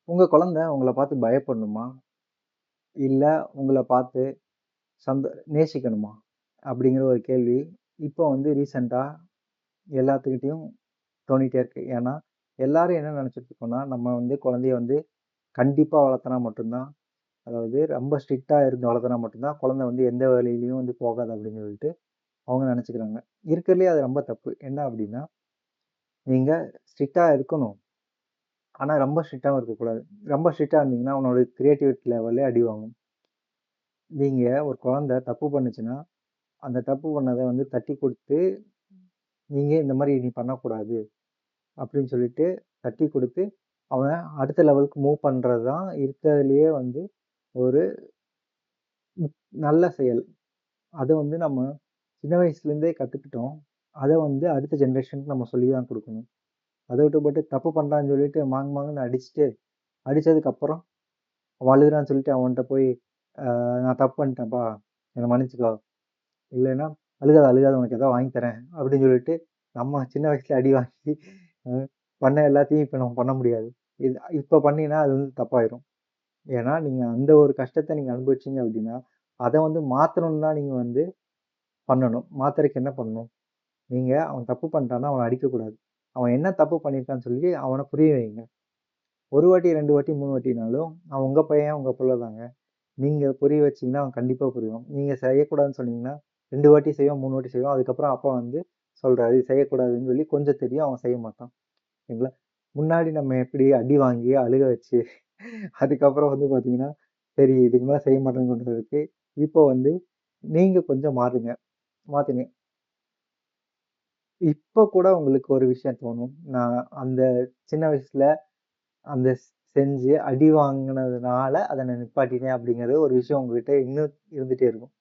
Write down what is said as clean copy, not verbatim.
உங்க குழந்தை உங்கள பார்த்து பயப்படணுமா? இல்ல உங்கள பார்த்து நேசிக்கணுமா? அப்படிங்கிற ஒரு கேள்வி இப்போ வந்து ரீசென்ட்டா எல்லாத்துக்கிட்டயும் தோணிட்டே இருக்கு. ஏன்னா, எல்லாரும் என்ன நெனச்சுட்டு இருக்கோம்னா, நம்ம வந்து குழந்தைய வந்து கண்டிப்பா வளர்த்தனா மட்டும் தான், அதாவது ரொம்ப ஸ்ட்ரிக்ட்டா இருந்து வளர்த்தனா மட்டும் தான், குழந்தை வந்து எந்த வழியிலயும் வந்து போகாது அப்படின்னு சொல்லிட்டு அவங்க நெனச்சுக்கிறாங்க. இருக்கறதுலயே அது ரொம்ப தப்பு. என்ன அப்படின்னா, நீங்க ஸ்ட்ரிக்ட்டா இருக்கணும். ஆனா ரொம்ப ஸ்ட்ரிக்ட்டாவும் இருக்கக்கூடாது. ரொம்ப ஸ்ட்ரிக்ட்டா இருந்தீங்கன்னா, அவனோட கிரியேட்டிவிட்டி லெவலே அடி வாங்கும். நீங்க ஒரு குழந்தை தப்பு பண்ணுச்சுன்னா, அந்த தப்பு பண்ணத வந்து தட்டி குடுத்து, நீங்க இந்த மாரி நீ பண்ணக்கூடாது அப்படின்னு சொல்லிட்டு தட்டி குடுத்து, அவன அடுத்த லெவலுக்கு மூவ் பண்றது தான் இருக்கறதுலயே வந்து ஒரு ம் நல்ல செயல். அத வந்து நம்ம சின்ன வயசுலேருந்தே கத்துக்கிட்டோம். அத வந்து அடுத்த ஜெனரேஷனுக்கு நம்ம சொல்லி தான் குடுக்கணும். அத விட்டுப்போட்டு தப்பு பண்றான்னு சொல்லிட்டு மாங்கு மாங்குன்னு அடிச்சுட்டு, அடிச்சதுக்கப்புறம் அவன் அழுகுறான்னு சொல்லிட்டு அவன்ட்ட போய், நான் தப்பு பண்ணிட்டேன்ப்பா, என்ன மன்னிச்சுக்கோ. இல்லைன்னா, "அழுகாத, அழுகாத உனக்கு ஏதாவது வாங்கி தரேன்" அப்படின்னு சொல்லிட்டு, நம்ம சின்ன வயசுல அடி வாங்கி அ பண்ண எல்லாத்தையும் இப்ப நம்ம பண்ண முடியாது. இது இப்ப பண்ணீங்கன்னா அது வந்து தப்பாயிரும். ஏன்னா, நீங்க அந்த ஒரு கஷ்டத்த நீங்க அனுபவிச்சீங்க அப்படின்னா, அத வந்து மாத்தணும்னு தான் நீங்க வந்து பண்ணணும். மாத்துறதுக்கு என்ன பண்ணணும்? நீங்க அவன் தப்பு பண்ணிட்டான்னா, அவன அடிக்கக்கூடாது. அவன் என்ன தப்பு பண்ணியிருக்கான்னு சொல்லி அவன புரிய வைங்க. 1 வாட்டி, 2 வாட்டி, 3 வாட்டினாலும், அவன் உங்க பையன், உங்க புள்ள தாங்க. நீங்க புரிய வச்சீங்கன்னா, அவன் கண்டிப்பா புரியும். நீங்க செய்யக்கூடாதுன்னு சொன்னீங்கன்னா, 2 வாட்டி செய்வான், 3 வாட்டி செய்வான். அதுக்கப்புறம் அப்பா வந்து சொல்றாரு, இது செய்யக்கூடாதுன்னு சொல்லி கொஞ்சம் தெரியும். அவன் செய்ய மாட்டான். சரிங்களா? முன்னாடி நம்ம எப்படி அடி வாங்கி, அழுக வச்சு, அதுக்கப்புறம் வந்து பார்த்தீங்கன்னா, சரி இதுக்கு மேல செய்ய மாட்டேன்னு கொண்டதுக்கு, இப்போ வந்து நீங்க கொஞ்சம் மாறுங்க. மாத்துங்க. இப்ப கூட உங்களுக்கு ஒரு விஷயம் தோணும். நான் அந்த சின்ன வயசுல அந்த செஞ்சு அடி வாங்குனதுனால, அத நான் நிப்பாட்டினேன் அப்படிங்கிற ஒரு விஷயம் உங்ககிட்ட இன்னும் இருந்துட்டே இருக்கும்.